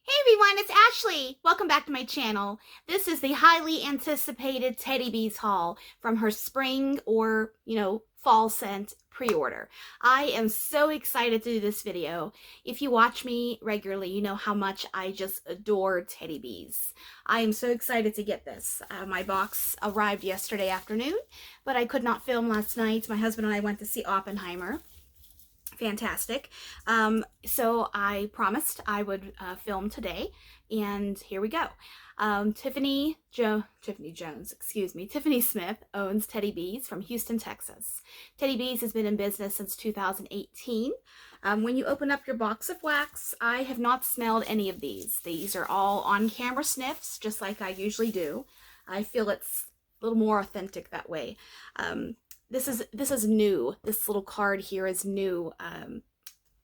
Hey everyone, it's Ashley. Welcome back to my channel. This is the highly anticipated Teddy Bees haul from her spring or, fall scent pre-order. I am so excited to do this video. If you watch me regularly, you know how much I just adore Teddy Bees. I am so excited to get this. My box arrived yesterday afternoon, but I could not film last night. My husband and I went to see Oppenheimer. Fantastic. So I promised I would film today, and here we go. Tiffany Smith owns Teddy Bees from Houston, Texas. Teddy Bees has been in business since 2018. When you open up your box of wax, I have not smelled any of these. These are all on-camera sniffs, just like I usually do. I feel it's a little more authentic that way. This is new. This little card here is new.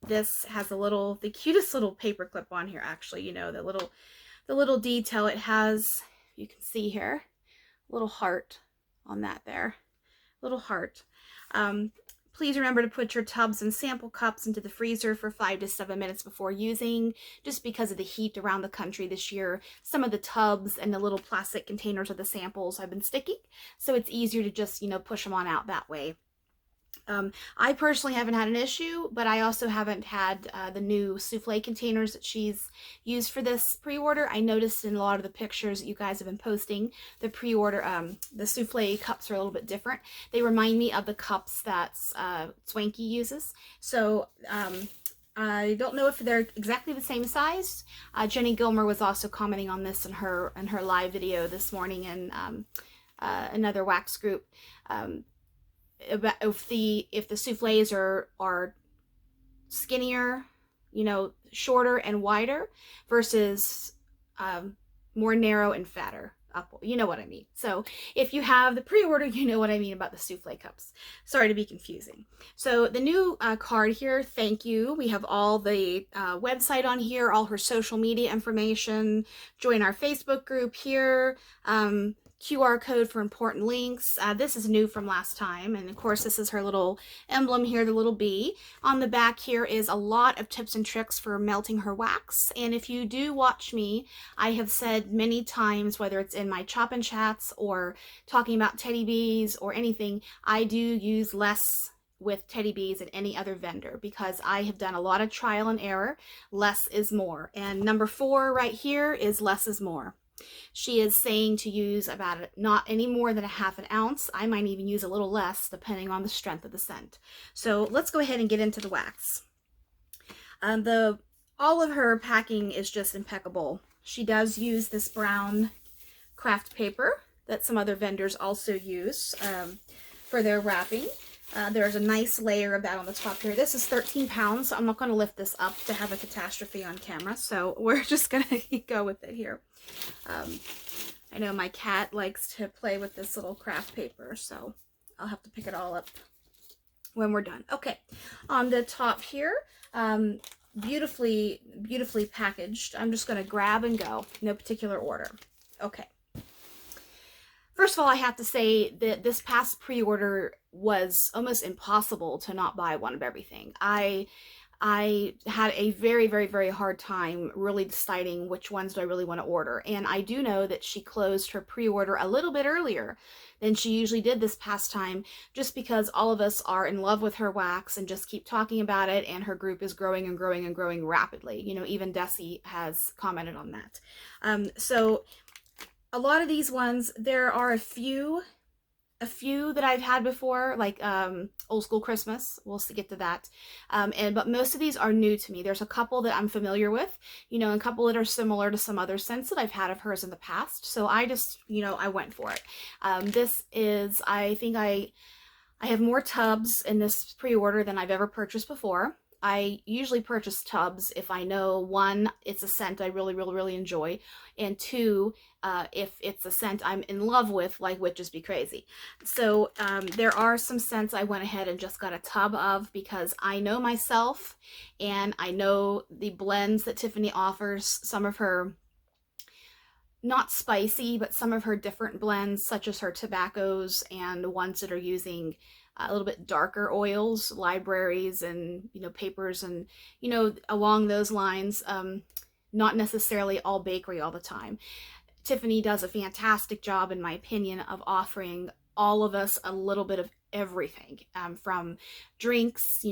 This has the cutest little paper clip on here, actually. You know, the little detail it has. You can see here, little heart on that there, little heart. Please remember to put your tubs and sample cups into the freezer for 5 to 7 minutes before using. Just because of the heat around the country this year, some of the tubs and the little plastic containers of the samples have been sticking, so it's easier to just, push them on out that way. I personally haven't had an issue, but I also haven't had the new souffle containers that she's used for this pre-order. I noticed in a lot of the pictures that you guys have been posting, the pre-order, the souffle cups are a little bit different. They remind me of the cups that Swanky uses. So I don't know if they're exactly the same size. Jenny Gilmer was also commenting on this in her live video this morning in another wax group. About if the souffles are skinnier, shorter and wider versus more narrow and fatter. You know what I mean. So if you have the pre-order, you know what I mean about the souffle cups. Sorry to be confusing. So the new card here, thank you. We have all the website on here, all her social media information. Join our Facebook group here. QR code for important links. This is new from last time, and of course this is her little emblem here, the little bee. On the back here is a lot of tips and tricks for melting her wax, and if you do watch me, I have said many times, whether it's in my Chop and Chats or talking about Teddy Bees or anything, I do use less with Teddy Bees than any other vendor because I have done a lot of trial and error. Less is more, and number 4 right here is less is more. She is saying to use about not any more than a ½ ounce. I might even use a little less depending on the strength of the scent. So let's go ahead and get into the wax. All of her packing is just impeccable. She does use this brown craft paper that some other vendors also use for their wrapping. There's a nice layer of that on the top here. This is 13 pounds, so I'm not going to lift this up to have a catastrophe on camera, so we're just going to go with it here. I know my cat likes to play with this little craft paper, so I'll have to pick it all up when we're done. Okay, on the top here, beautifully packaged. I'm just going to grab and go, no particular order. Okay. First of all, I have to say that this past pre-order was almost impossible to not buy one of everything. I had a very hard time really deciding which ones do I really want to order. And I do know that she closed her pre-order a little bit earlier than she usually did this past time, just because all of us are in love with her wax and just keep talking about it, and her group is growing and growing and growing rapidly. Even Desi has commented on that. So a lot of these ones, there are a few that I've had before, like Old School Christmas. We'll get to that. But most of these are new to me. There's a couple that I'm familiar with, and a couple that are similar to some other scents that I've had of hers in the past. So I just, I went for it. This is, I think I have more tubs in this pre-order than I've ever purchased before. I usually purchase tubs if I know, 1, it's a scent I really enjoy, and 2, if it's a scent I'm in love with, like Witches Be Crazy. So there are some scents I went ahead and just got a tub of because I know myself and I know the blends that Tiffany offers. Some of her, not spicy, but some of her different blends, such as her tobaccos and ones that are using a little bit darker oils, libraries and, papers and, along those lines. not necessarily all bakery all the time. Tiffany does a fantastic job, in my opinion, of offering all of us a little bit of everything, from drinks,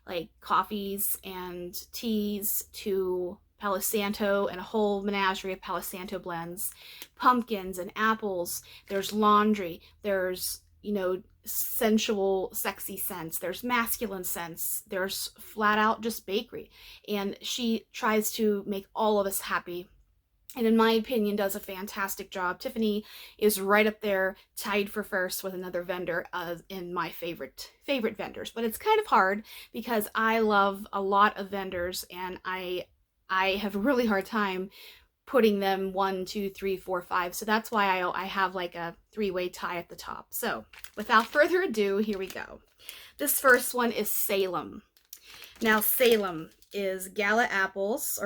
like coffees and teas, to Palo Santo and a whole menagerie of Palo Santo blends, pumpkins and apples. There's laundry. There's, sensual, sexy scents. There's masculine scents. There's flat out just bakery. And she tries to make all of us happy, and in my opinion does a fantastic job. Tiffany is right up there, tied for first with another vendor in my favorite vendors. But it's kind of hard because I love a lot of vendors, and I have a really hard time putting them 1, 2, 3, 4, 5. So that's why I have like a 3-way tie at the top. So without further ado, here we go. This first one is Salem. Now Salem is gala apples,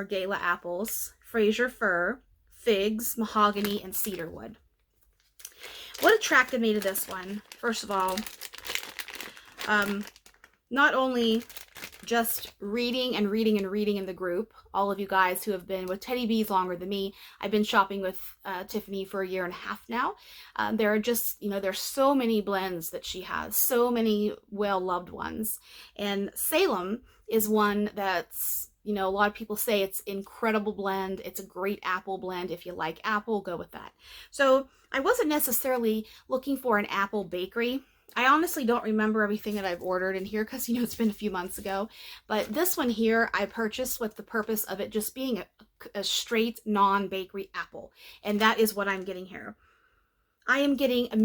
Fraser fir, figs, mahogany, and cedarwood. What attracted me to this one? First of all, not only just reading in the group, all of you guys who have been with Teddy Bees longer than me. I've been shopping with Tiffany for 1.5 years now. There are just, there's so many blends that she has, so many well-loved ones. And Salem is one that's, a lot of people say it's incredible blend. It's a great apple blend. If you like apple, go with that. So I wasn't necessarily looking for an apple bakery. I honestly don't remember everything that I've ordered in here because, it's been a few months ago. But this one here I purchased with the purpose of it just being a straight non-bakery apple. And that is what I'm getting here. I am getting a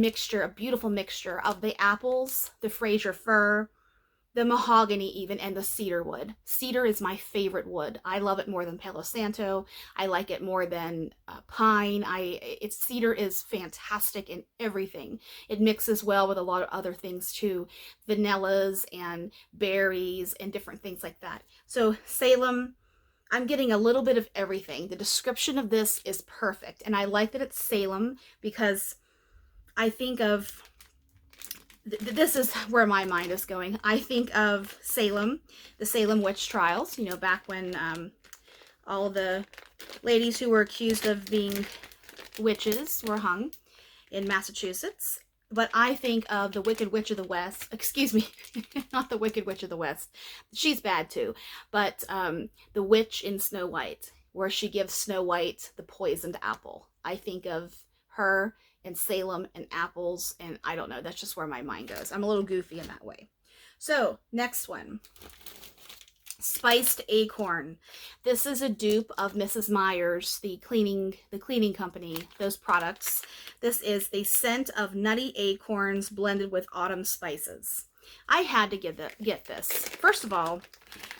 beautiful mixture of the apples, the Fraser fir, the mahogany even, and the cedar wood. Cedar is my favorite wood. I love it more than Palo Santo. I like it more than pine. Cedar is fantastic in everything. It mixes well with a lot of other things too. Vanillas and berries and different things like that. So Salem, I'm getting a little bit of everything. The description of this is perfect. And I like that it's Salem because I think of this is where my mind is going. I think of Salem, the Salem witch trials, back when all the ladies who were accused of being witches were hung in Massachusetts. But I think of the Wicked Witch of the West, excuse me, not the Wicked Witch of the West. She's bad too. But the witch in Snow White, where she gives Snow White the poisoned apple. I think of her and Salem and apples, and I don't know, that's just where my mind goes. I'm a little goofy in that way. So next one, Spiced Acorn. This is a dupe of Mrs. Meyer's, the cleaning company, those products. This is the scent of nutty acorns blended with autumn spices. I had to get this, first of all,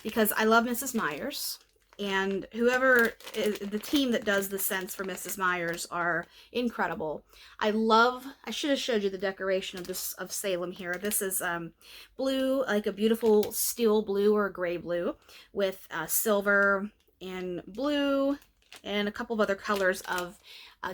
because I love Mrs. Meyer's. And whoever is the team that does the scents for Mrs. Meyer's are incredible. I should have showed you the decoration of Salem here. This is blue, like a beautiful steel blue or a gray blue with silver and blue and a couple of other colors of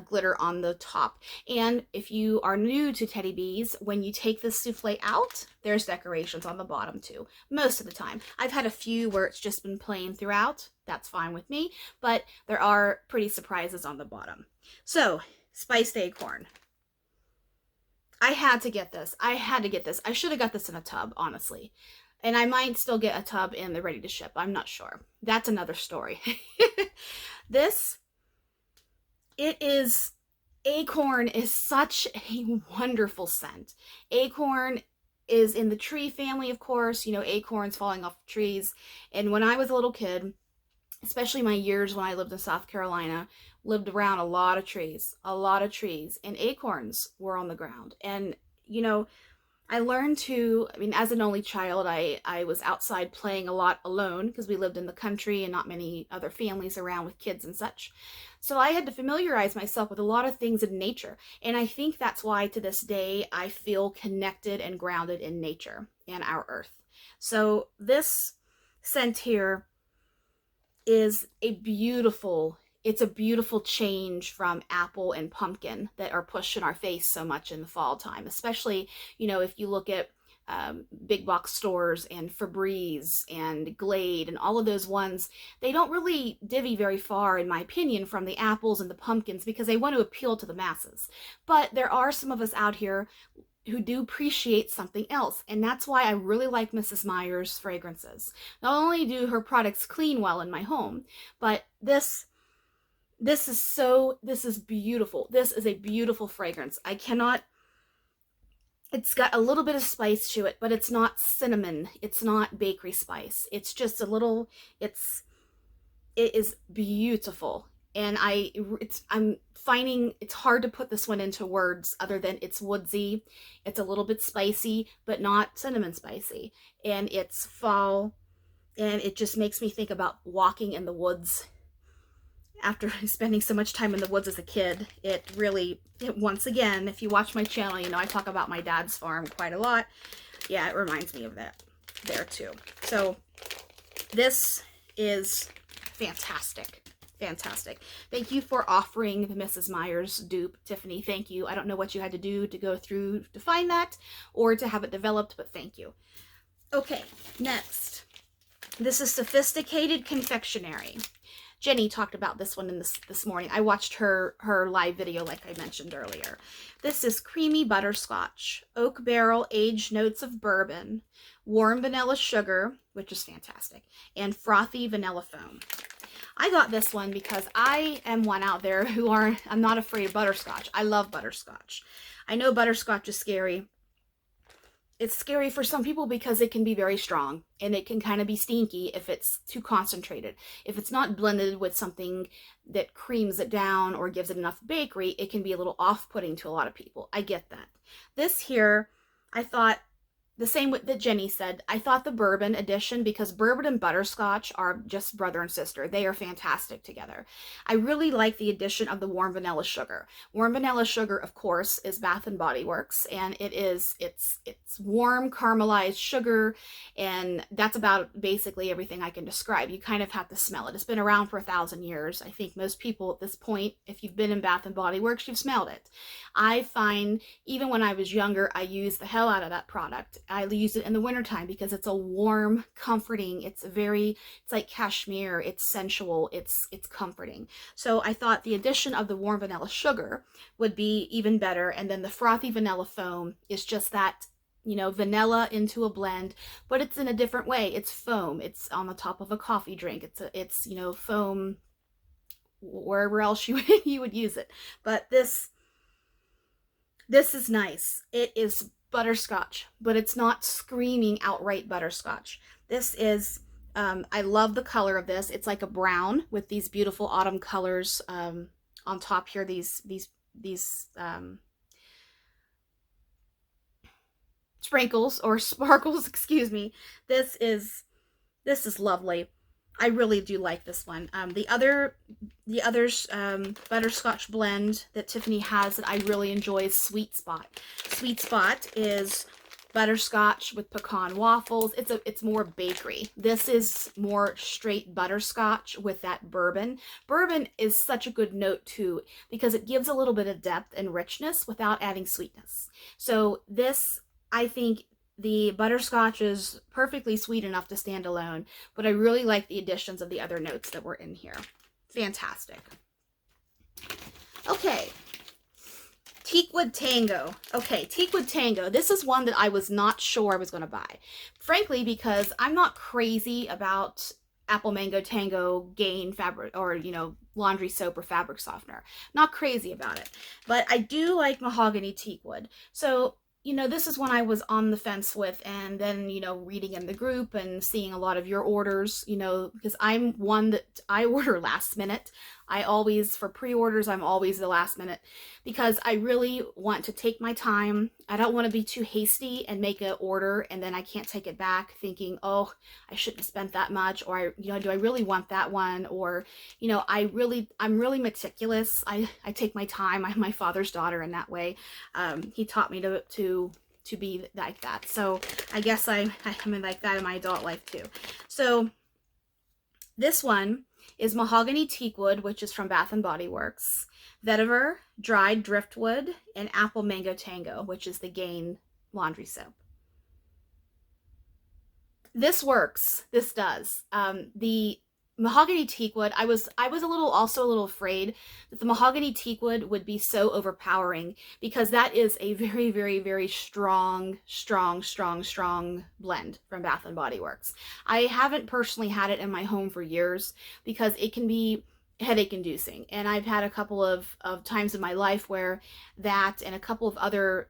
glitter on the top. And if you are new to Teddy Bees, when you take the souffle out, there's decorations on the bottom too, most of the time. I've had a few where it's just been plain throughout. That's fine with me, but there are pretty surprises on the bottom. So, Spiced Acorn. I had to get this. I should have got this in a tub, honestly. And I might still get a tub in the ready to ship. I'm not sure. That's another story. Acorn is such a wonderful scent. Acorn is in the tree family, of course, acorns falling off trees. And when I was a little kid, especially my years when I lived in South Carolina, lived around a lot of trees, and acorns were on the ground. And, I learned as an only child, I was outside playing a lot alone because we lived in the country and not many other families around with kids and such. So I had to familiarize myself with a lot of things in nature. And I think that's why to this day I feel connected and grounded in nature and our earth. So this scent here is a beautiful change from apple and pumpkin that are pushed in our face so much in the fall time, especially, if you look at big box stores and Febreze and Glade and all of those ones, they don't really divvy very far, in my opinion, from the apples and the pumpkins because they want to appeal to the masses. But there are some of us out here who do appreciate something else, and that's why I really like Mrs. Meyer's fragrances. Not only do her products clean well in my home, but this is beautiful. This is a beautiful fragrance. It's got a little bit of spice to it, but it's not cinnamon. It's not bakery spice. It's just a little, it is beautiful. And I'm finding it's hard to put this one into words other than it's woodsy. It's a little bit spicy, but not cinnamon spicy. And it's fall, and it just makes me think about walking in the woods. After spending so much time in the woods as a kid, once again, if you watch my channel, you know I talk about my dad's farm quite a lot. Yeah, it reminds me of that there too. So this is fantastic. Fantastic. Thank you for offering the Mrs. Meyer's dupe, Tiffany. Thank you. I don't know what you had to do to go through to find that or to have it developed, but thank you. Okay, next. This is Sophisticated Confectionery. Jenny talked about this one this morning. I watched her live video like I mentioned earlier. This is Creamy Butterscotch, Oak Barrel Aged Notes of Bourbon, Warm Vanilla Sugar, which is fantastic, and Frothy Vanilla Foam. I got this one because I am one out there I'm not afraid of butterscotch. I love butterscotch. I know butterscotch is scary. It's scary for some people because it can be very strong and it can kind of be stinky if it's too concentrated. If it's not blended with something that creams it down or gives it enough bakery, it can be a little off-putting to a lot of people. I get that. This here, I thought, the same that Jenny said, I thought the bourbon edition, because bourbon and butterscotch are just brother and sister. They are fantastic together. I really like the addition of the warm vanilla sugar. Warm vanilla sugar, of course, is Bath and Body Works, and it's warm caramelized sugar, and that's about basically everything I can describe. You kind of have to smell it. It's been around for 1,000 years. I think most people at this point, if you've been in Bath and Body Works, you've smelled it. I find, even when I was younger, I used the hell out of that product. I use it in the wintertime because it's a warm, comforting, it's like cashmere, it's sensual, it's comforting. So I thought the addition of the warm vanilla sugar would be even better, and then the frothy vanilla foam is just that, you know, vanilla into a blend, but it's in a different way. It's foam. It's on the top of a coffee drink. It's you know, foam wherever else you would use it. But this is nice. It is butterscotch, but it's not screaming outright butterscotch. This is, I love the color of this. It's like a brown with these beautiful autumn colors on top here. These sprinkles or sparkles, excuse me. This is lovely. I really do like this one. The others butterscotch blend that Tiffany has that I really enjoy is Sweet Spot. Sweet Spot is butterscotch with pecan waffles. It's more bakery. This is more straight butterscotch with that bourbon. Bourbon is such a good note too because it gives a little bit of depth and richness without adding sweetness. So this, I think, the butterscotch is perfectly sweet enough to stand alone, but I really like the additions of the other notes that were in here. Fantastic. Okay. Teakwood Tango. Okay, Teakwood Tango. This is one that I was not sure I was going to buy. Frankly, because I'm not crazy about Apple Mango Tango Gain fabric, or, you know, laundry soap or fabric softener. Not crazy about it. But I do like Mahogany Teakwood. So, you know, this is one I was on the fence with, and then, you know, reading in the group and seeing a lot of your orders, you know, because I'm one that I order last minute. I always, for pre-orders, I'm always the last minute because I really want to take my time. I don't want to be too hasty and make an order and then I can't take it back thinking, oh, I shouldn't have spent that much, or, you know, do I really want that one? Or, you know, I'm really meticulous. I take my time. I'm my father's daughter in that way. He taught me to be like that. So I guess I'm like that in my adult life too. So this one is Mahogany Teakwood, which is from Bath and Body Works, Vetiver, Dried Driftwood, and Apple Mango Tango, which is the Gain laundry soap. This works. This does. The mahogany teakwood, I was also a little afraid that the mahogany teakwood would be so overpowering, because that is a very, very, very strong blend from Bath and Body Works. I haven't personally had it in my home for years because it can be headache inducing, and I've had a couple of times in my life where that and a couple of other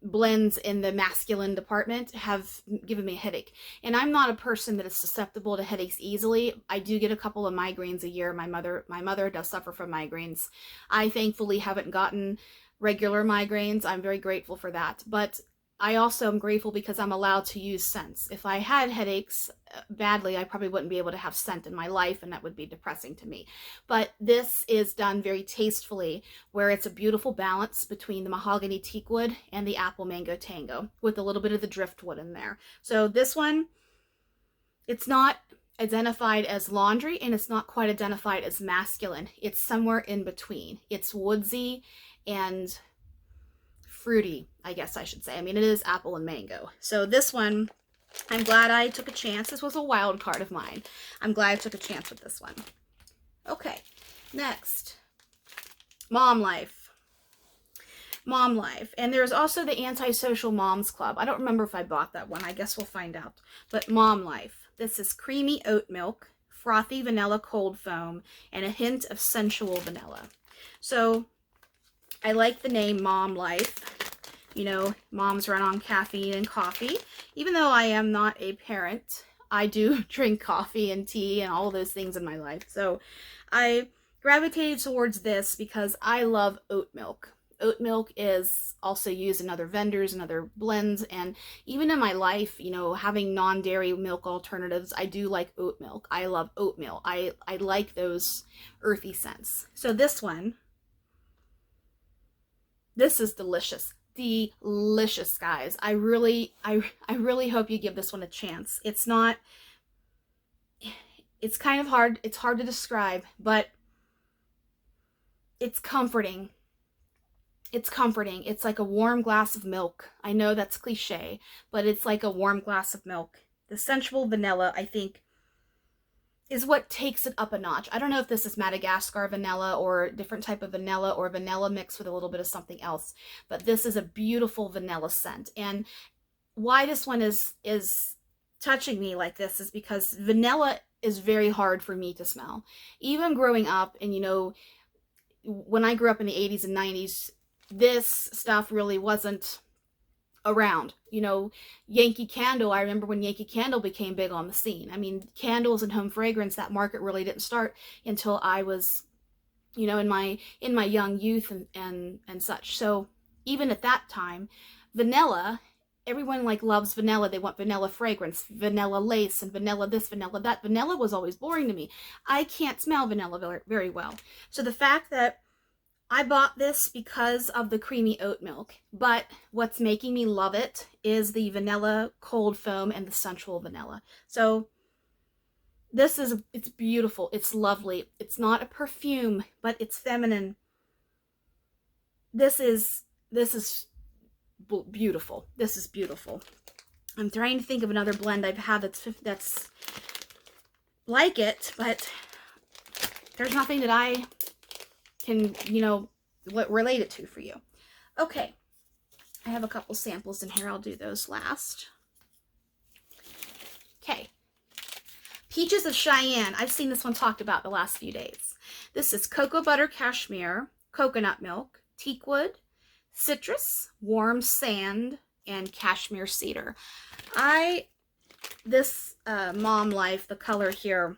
blends in the masculine department have given me a headache. And I'm not a person that is susceptible to headaches easily. I do get a couple of migraines a year. My mother does suffer from migraines. I thankfully haven't gotten regular migraines. I'm very grateful for that. But I also am grateful because I'm allowed to use scents. If I had headaches badly, I probably wouldn't be able to have scent in my life, and that would be depressing to me. But this is done very tastefully, where it's a beautiful balance between the mahogany teakwood and the apple mango tango, with a little bit of the driftwood in there. So this one, it's not identified as laundry, and it's not quite identified as masculine. It's somewhere in between. It's woodsy and fruity, I guess I should say. I mean, it is apple and mango. So this one, I'm glad I took a chance. This was a wild card of mine. I'm glad I took a chance with this one. Okay, next, Mom Life. Mom Life. And there's also the Antisocial Moms Club. I don't remember if I bought that one. I guess we'll find out. But Mom Life. This is creamy oat milk, frothy vanilla cold foam, and a hint of sensual vanilla. So I like the name Mom Life. You know, moms run on caffeine and coffee. Even though I am not a parent, I do drink coffee and tea and all those things in my life. So I gravitated towards this because I love oat milk. Oat milk is also used in other vendors and other blends, and even in my life, you know, having non-dairy milk alternatives, I do like oat milk. I love oatmeal. I like those earthy scents. So this one, this is delicious. Delicious, guys. I really hope you give this one a chance. It's kind of hard. It's hard to describe, but it's comforting. It's comforting. It's like a warm glass of milk. I know that's cliche, but it's like a warm glass of milk. The sensual vanilla, I think, is what takes it up a notch. I don't know if this is Madagascar vanilla or a different type of vanilla, or vanilla mixed with a little bit of something else, but this is a beautiful vanilla scent. And why this one is touching me like this is because vanilla is very hard for me to smell. Even growing up, and you know, when I grew up in the 80s and 90s, this stuff really wasn't around. You know, Yankee Candle, I remember when Yankee Candle became big on the scene. I mean, candles and home fragrance, that market really didn't start until I was, you know, in my young youth and such. So even at that time, vanilla, everyone like loves vanilla. They want vanilla fragrance, vanilla lace, and vanilla this, vanilla that. Vanilla was always boring to me. I can't smell vanilla very, very well. So the fact that I bought this because of the creamy oat milk, but what's making me love it is the vanilla cold foam and the sensual vanilla. So this is, it's beautiful. It's lovely. It's not a perfume, but it's feminine. This is beautiful. This is beautiful. I'm trying to think of another blend I've had that's like it, but there's nothing that I can, you know, relate it to for you. Okay, I have a couple samples in here. I'll do those last. Okay, Peaches of Cheyenne. I've seen this one talked about the last few days. This is cocoa butter cashmere, coconut milk, teakwood, citrus, warm sand, and cashmere cedar. This Mom Life, the color here,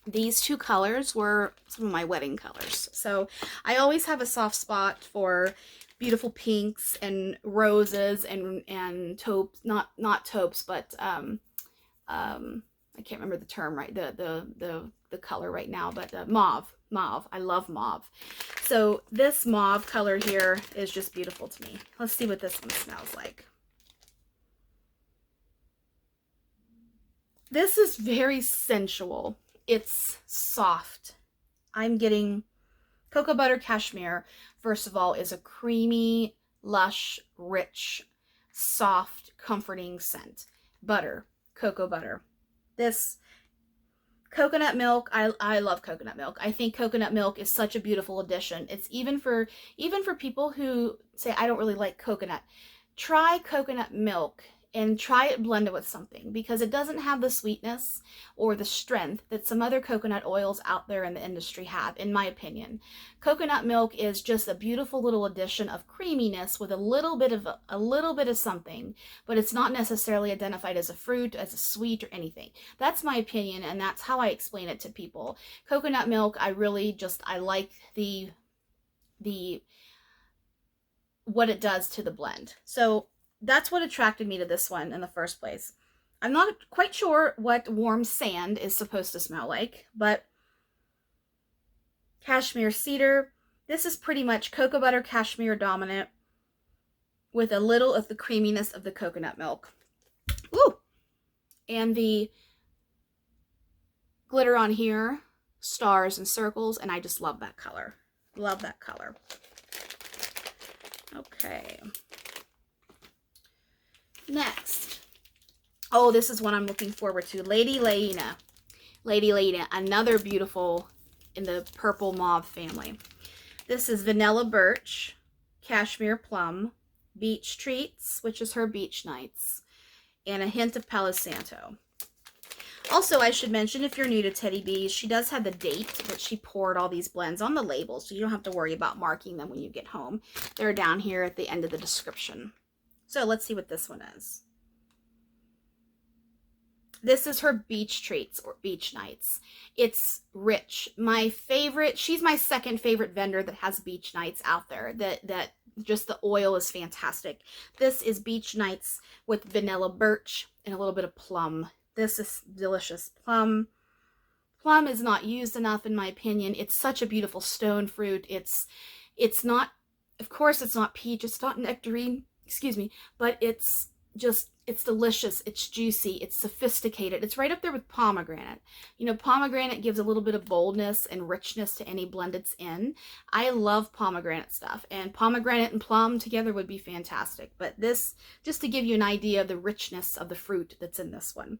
these two colors were some of my wedding colors. So I always have a soft spot for beautiful pinks and roses and taupes, not taupes, but I can't remember the term right, the color right now, but mauve. I love mauve. So this mauve color here is just beautiful to me. Let's see what this one smells like. This is very sensual. It's soft. I'm getting cocoa butter cashmere, first of all, is a creamy, lush, rich, soft, comforting scent. Butter, cocoa butter. This coconut milk, I love coconut milk. I think coconut milk is such a beautiful addition. It's even for people who say, I don't really like coconut. Try coconut milk and try it blended with something, because it doesn't have the sweetness or the strength that some other coconut oils out there in the industry have, in my opinion. Coconut milk is just a beautiful little addition of creaminess with a little bit of something, but it's not necessarily identified as a fruit, as a sweet, or anything. That's my opinion, and that's how I explain it to people. Coconut milk, I like the what it does to the blend. So that's what attracted me to this one in the first place. I'm not quite sure what warm sand is supposed to smell like, but cashmere cedar. This is pretty much cocoa butter cashmere dominant with a little of the creaminess of the coconut milk. Ooh! And the glitter on here, stars and circles, and I just love that color. Love that color. Okay. Next. Oh, this is one I'm looking forward to. Lady Laina. Lady Laina, another beautiful in the purple mauve family. This is vanilla birch, cashmere plum, beach treats, which is her beach nights, and a hint of Palo Santo. Also, I should mention, if you're new to Teddy Bees, she does have the date that she poured all these blends on the label, so you don't have to worry about marking them when you get home. They're down here at the end of the description. So let's see what this one is. This is her beach treats or beach nights. It's rich. My favorite, she's my second favorite vendor that has beach nights out there. That just the oil is fantastic. This is beach nights with vanilla birch and a little bit of plum. This is delicious. Plum is not used enough, in my opinion. It's such a beautiful stone fruit. It's not, of course it's not peach, it's not nectarine, excuse me, but it's delicious, it's juicy, it's sophisticated. It's right up there with pomegranate. You know, pomegranate gives a little bit of boldness and richness to any blend it's in. I love pomegranate stuff, and pomegranate and plum together would be fantastic. But this, just to give you an idea of the richness of the fruit that's in this one.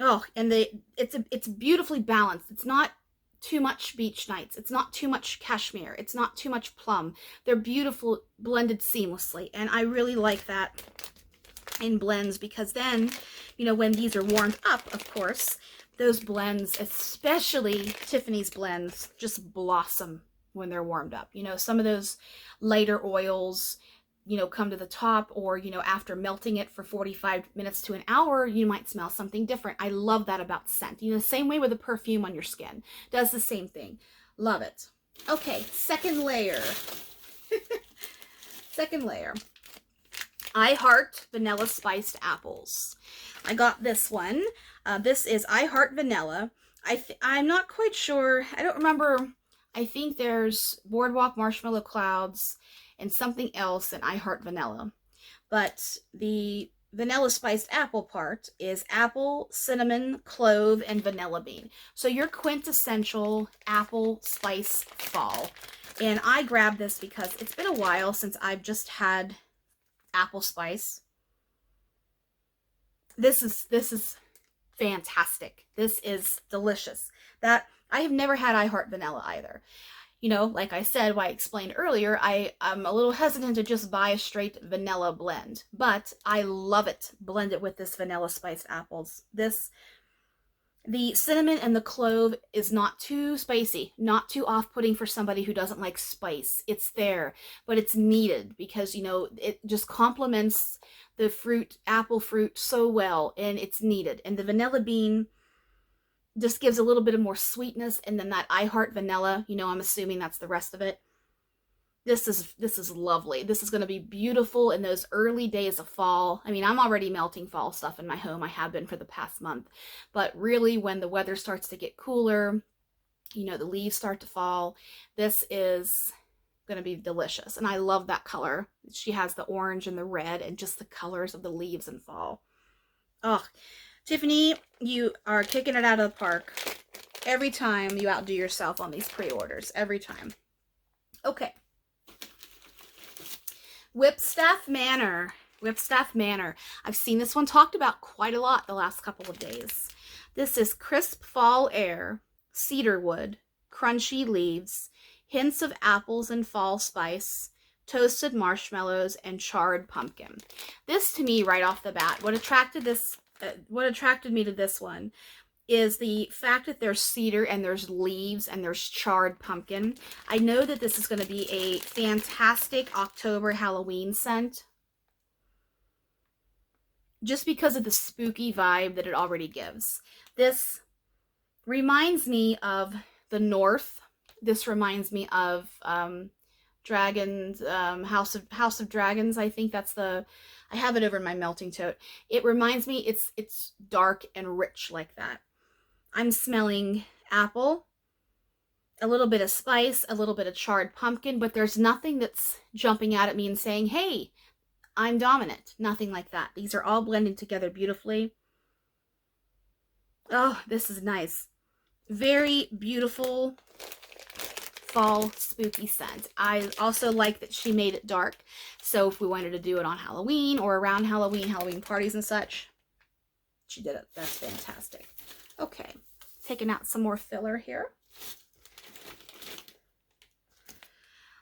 Oh, and it's beautifully balanced. It's not too much beach nights. It's not too much cashmere. It's not too much plum. They're beautiful, blended seamlessly. And I really like that in blends, because then, you know, when these are warmed up, of course, those blends, especially Tiffany's blends, just blossom when they're warmed up. You know, some of those lighter oils, you know, come to the top, or, you know, after melting it for 45 minutes to an hour, you might smell something different. I love that about scent. You know, the same way with a perfume on your skin. Does the same thing. Love it. Okay, second layer. Second layer. I Heart Vanilla Spiced Apples. I got this one. This is I Heart Vanilla. I'm not quite sure. I don't remember. I think there's Boardwalk Marshmallow Clouds and something else in I Heart Vanilla. But the vanilla spiced apple part is apple, cinnamon, clove, and vanilla bean. So your quintessential apple spice fall. And I grabbed this because it's been a while since I've just had apple spice. This is fantastic. This is delicious. That I have never had I Heart Vanilla either. You know, like I said, I explained earlier, I'm a little hesitant to just buy a straight vanilla blend, but I love it. Blend it with this vanilla spiced apples. The cinnamon and the clove is not too spicy, not too off-putting for somebody who doesn't like spice. It's there, but it's needed because, you know, it just complements the fruit, apple fruit so well, and it's needed. And the vanilla bean just gives a little bit of more sweetness, and then that I Heart Vanilla, you know, I'm assuming that's the rest of it. This is lovely. This is going to be beautiful in those early days of fall. I mean, I'm already melting fall stuff in my home. I have been for the past month. But really, when the weather starts to get cooler, you know, the leaves start to fall, this is going to be delicious. And I love that color. She has the orange and the red and just the colors of the leaves in fall. Oh, Tiffany, you are kicking it out of the park. Every time you outdo yourself on these pre-orders. Every time. Okay. Whipstaff Manor. Whipstaff Manor. I've seen this one talked about quite a lot the last couple of days. This is crisp fall air, cedar wood, crunchy leaves, hints of apples and fall spice, toasted marshmallows, and charred pumpkin. This, to me, right off the bat, what attracted me to this one is the fact that there's cedar and there's leaves and there's charred pumpkin. I know that this is going to be a fantastic October Halloween scent, just because of the spooky vibe that it already gives. This reminds me of the North. This reminds me of Dragons, House of Dragons. I think that's I have it over in my melting tote. It reminds me, it's dark and rich like that. I'm smelling apple, a little bit of spice, a little bit of charred pumpkin, but there's nothing that's jumping out at me and saying, hey, I'm dominant. Nothing like that. These are all blending together beautifully. Oh, this is nice. Very beautiful fall spooky scent. I also like that she made it dark. So if we wanted to do it on Halloween or around Halloween parties and such, she did it. That's fantastic. Okay, taking out some more filler here.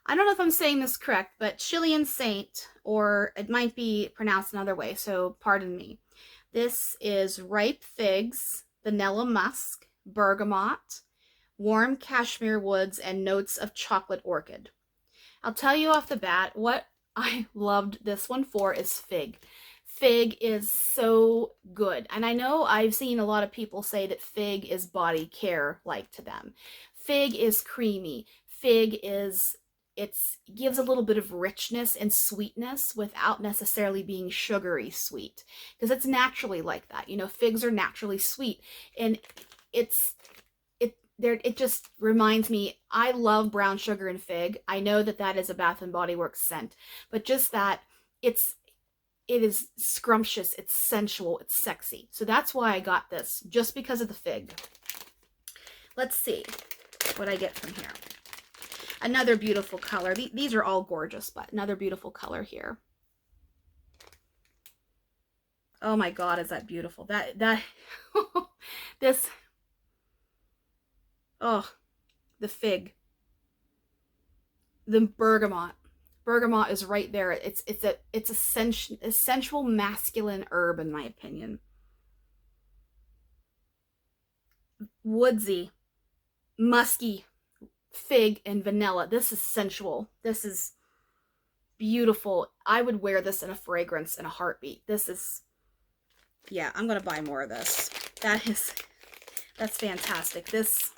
I don't know if I'm saying this correct, but Chilean Saint, or it might be pronounced another way, so pardon me. This is ripe figs, vanilla musk, bergamot, warm cashmere woods, and notes of chocolate orchid. I'll tell you off the bat, what I loved this one for is fig. Fig is so good. And I know I've seen a lot of people say that fig is body care-like to them. Fig is creamy. Fig is, it gives a little bit of richness and sweetness without necessarily being sugary sweet. Because it's naturally like that. You know, figs are naturally sweet. And it just reminds me, I love brown sugar and fig. I know that that is a Bath & Body Works scent. But just that, it is scrumptious, it's sensual, it's sexy. So that's why I got this, just because of the fig. Let's see what I get from here. Another beautiful color. These are all gorgeous, but another beautiful color here. Oh my God, is that beautiful. Oh, the fig. The bergamot. Bergamot is right there. It's a sensual masculine herb, in my opinion. Woodsy, musky, fig, and vanilla. This is sensual. This is beautiful. I would wear this in a fragrance in a heartbeat. This is, yeah, I'm gonna buy more of this. That's fantastic. This,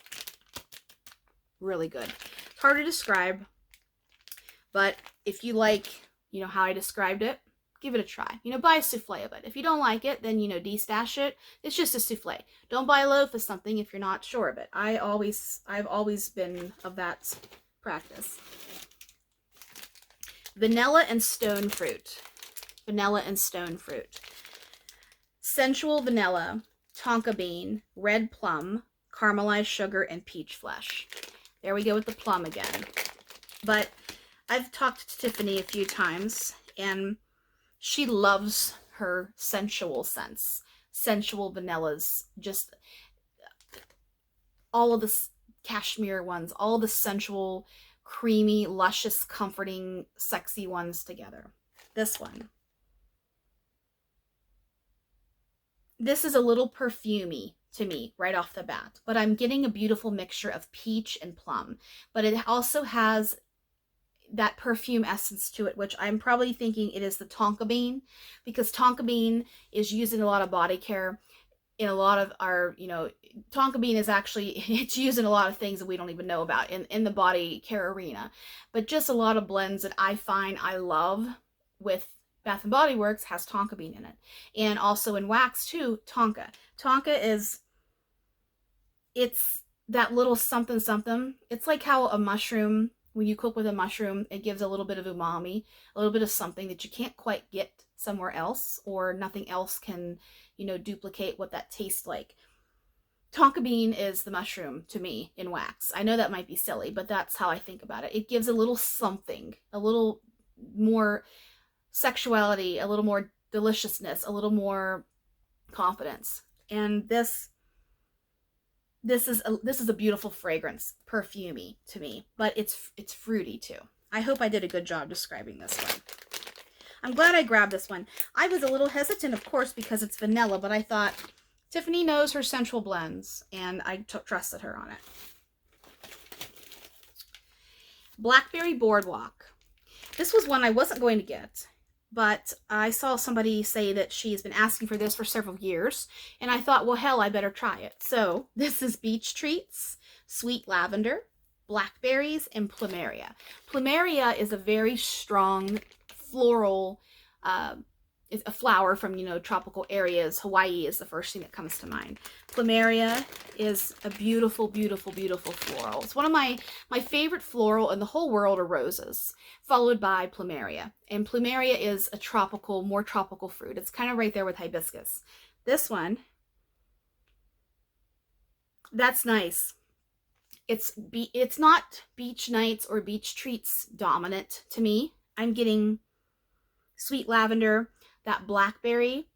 really good. It's hard to describe. But if you like, you know, how I described it, give it a try. You know, buy a souffle of it. If you don't like it, then, you know, de-stash it. It's just a souffle. Don't buy a loaf of something if you're not sure of it. I've always been of that practice. Vanilla and stone fruit. Vanilla and stone fruit. Sensual vanilla, tonka bean, red plum, caramelized sugar, and peach flesh. There we go with the plum again. But I've talked to Tiffany a few times, and she loves her sensual scents. Sensual vanillas, just all of the cashmere ones, all the sensual, creamy, luscious, comforting, sexy ones together. This one. This is a little perfumey to me right off the bat, but I'm getting a beautiful mixture of peach and plum, but it also has that perfume essence to it, which I'm probably thinking it is the tonka bean, because tonka bean is used in a lot of body care. In a lot of our, you know, tonka bean is actually, it's used in a lot of things that we don't even know about in the body care arena. But just a lot of blends that I find I love with Bath & Body Works has tonka bean in it. And also in wax too, tonka. Tonka is, it's that little something something. It's like how a mushroom, when you cook with a mushroom, it gives a little bit of umami, a little bit of something that you can't quite get somewhere else, or nothing else can, you know, duplicate what that tastes like. Tonka bean is the mushroom to me in wax. I know that might be silly, but that's how I think about it. It gives a little something, a little more sexuality, a little more deliciousness, a little more confidence. And this is a beautiful fragrance, perfumey to me, but it's fruity too. I hope I did a good job describing this one. I'm glad I grabbed this one. I was a little hesitant, of course, because it's vanilla, but I thought Tiffany knows her sensual blends, and I trusted her on it. Blackberry Boardwalk. This was one I wasn't going to get, but I saw somebody say that she's been asking for this for several years, and I thought, well, hell, I better try it. So this is Beach Treats, Sweet Lavender, Blackberries, and Plumeria. Plumeria is a very strong floral, it's a flower from, you know, tropical areas. Hawaii is the first thing that comes to mind. Plumeria is a beautiful, beautiful, beautiful floral. It's one of my favorite floral in the whole world are roses, followed by Plumeria. And Plumeria is a tropical, more tropical fruit. It's kind of right there with hibiscus. This one, that's nice. It's not beach nights or beach treats dominant to me. I'm getting sweet lavender, that blackberry,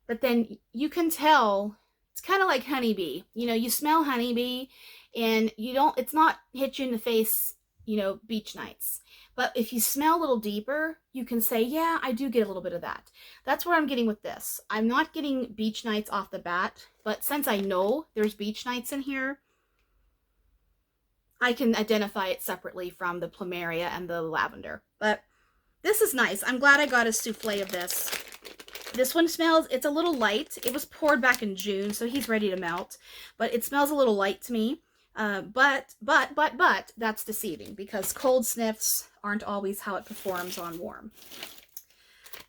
but then you can tell it's kind of like honeybee. You know, you smell honeybee and it's not hit you in the face, you know, beach nights. But if you smell a little deeper, you can say, yeah, I do get a little bit of that. That's what I'm getting with this. I'm not getting beach nights off the bat, but since I know there's beach nights in here, I can identify it separately from the Plumeria and the lavender. But this is nice. I'm glad I got a souffle of this. This one smells, it's a little light. It was poured back in June, so he's ready to melt. But it smells a little light to me. But that's deceiving because cold sniffs aren't always how it performs on warm.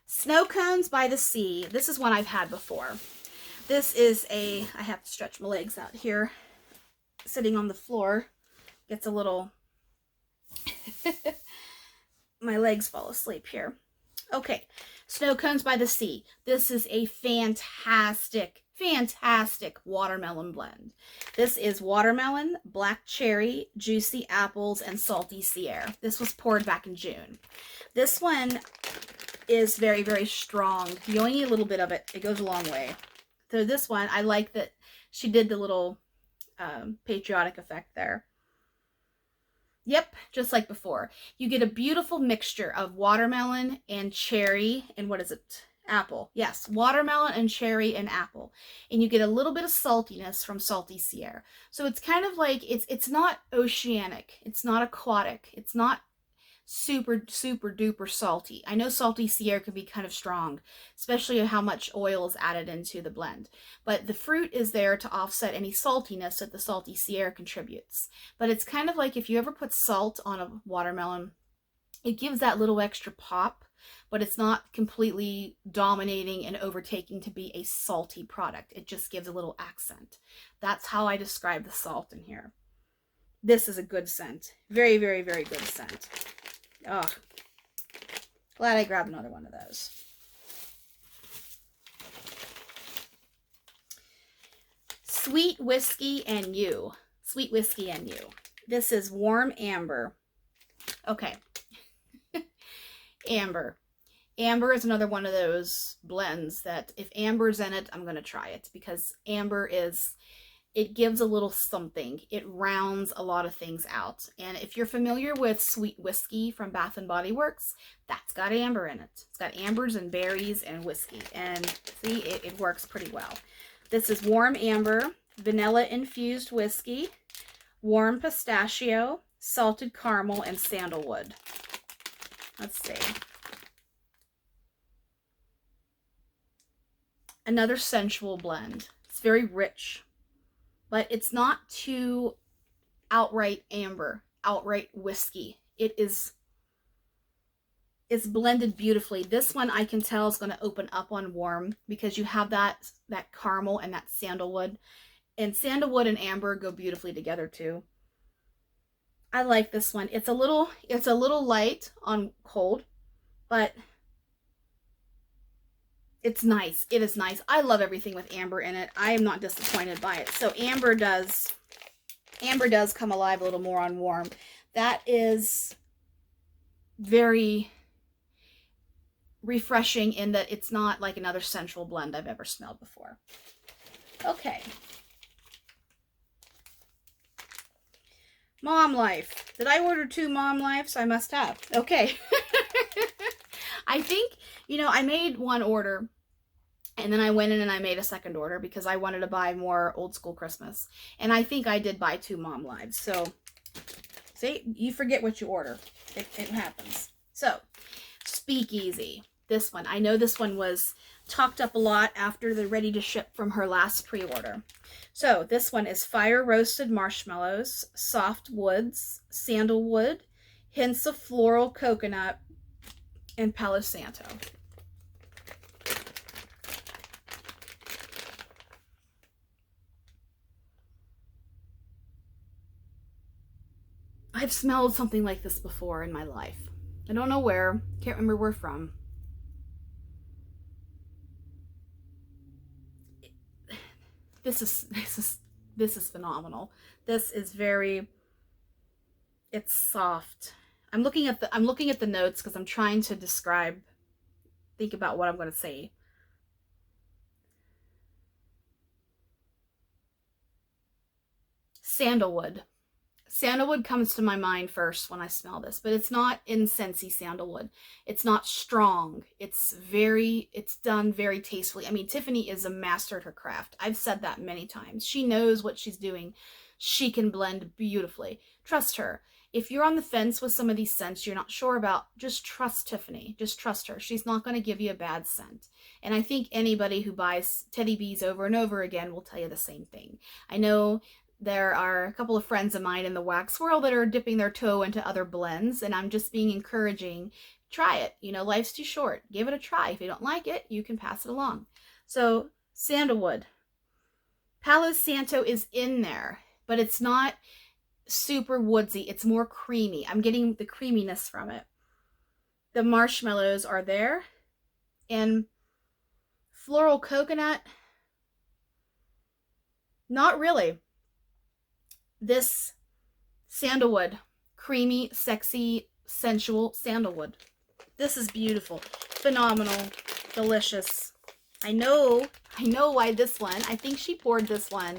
Snow Cones by the Sea. This is one I've had before. This is I have to stretch my legs out here. Sitting on the floor gets a little... my legs fall asleep here. Okay, Snow Cones by the Sea. This is a fantastic watermelon blend. This is watermelon, black cherry, juicy apples, and salty sea air. This was poured back in June. This one is very, very strong. You only need a little bit of it. It goes a long way. So this one, I like that she did the little patriotic effect there. Yep, just like before. You get a beautiful mixture of watermelon and cherry and what is it? Apple. Yes, watermelon and cherry and apple. And you get a little bit of saltiness from salty sea air. So it's kind of like, it's not oceanic. It's not aquatic. It's not super duper salty. I know salty sea air can be kind of strong, especially how much oil is added into the blend, but the fruit is there to offset any saltiness that the salty sea air contributes. But it's kind of like if you ever put salt on a watermelon, it gives that little extra pop, but it's not completely dominating and overtaking to be a salty product. It just gives a little accent. That's how I describe the salt in here. This is a good scent. Very, very, very good scent. Oh, glad I grabbed another one of those. Sweet Whiskey and You. Sweet Whiskey and You. This is warm amber. Okay. Amber. Amber is another one of those blends that if amber's in it, I'm going to try it because amber is... it gives a little something. It rounds a lot of things out. And if you're familiar with Sweet Whiskey from Bath & Body Works, that's got amber in it. It's got ambers and berries and whiskey. And see, it works pretty well. This is warm amber, vanilla infused whiskey, warm pistachio, salted caramel, and sandalwood. Let's see. Another sensual blend. It's very rich. But it's not too outright amber, outright whiskey. It's blended beautifully. This one I can tell is going to open up on warm because you have that caramel and that sandalwood. And sandalwood and amber go beautifully together too. I like this one. It's a little light on cold, but it's nice. It is nice. I love everything with amber in it. I am not disappointed by it. So amber does come alive a little more on warm. That is very, refreshing in that it's not like another Central blend I've ever smelled before. Okay. Mom Life. Did I order 2 Mom Lives? I must have. Okay. I think, you know, I made 1 order and then I went in and I made a 2nd order because I wanted to buy more Old School Christmas. And I think I did buy 2 Mom Lives. So, see, you forget what you order. It happens. So, Speakeasy. This one. I know this one was talked up a lot after the ready to ship from her last pre-order. So this one is fire roasted marshmallows, soft woods, sandalwood, hints of floral coconut, and Palo Santo. I've smelled something like this before in my life. I don't know where, can't remember where from. This is phenomenal. This is very, it's soft. I'm looking at the notes because I'm trying to think about what I'm going to say. Sandalwood. Sandalwood comes to my mind first when I smell this, but it's not incensey sandalwood. It's not strong. It's done very tastefully. I mean, Tiffany is a master at her craft. I've said that many times. She knows what she's doing. She can blend beautifully. Trust her. If you're on the fence with some of these scents you're not sure about, just trust Tiffany. Just trust her. She's not going to give you a bad scent. And I think anybody who buys Teddy Bees over and over again will tell you the same thing. I know there are a couple of friends of mine in the wax world that are dipping their toe into other blends, and I'm just being encouraging. Try it. You know, life's too short. Give it a try. If you don't like it, you can pass it along. So, sandalwood. Palo Santo is in there, but it's not super woodsy. It's more creamy. I'm getting the creaminess from it. The marshmallows are there. And floral coconut, not really. This sandalwood, creamy, sexy, sensual sandalwood. This is beautiful, phenomenal, delicious. I know why this one. I think she poured this one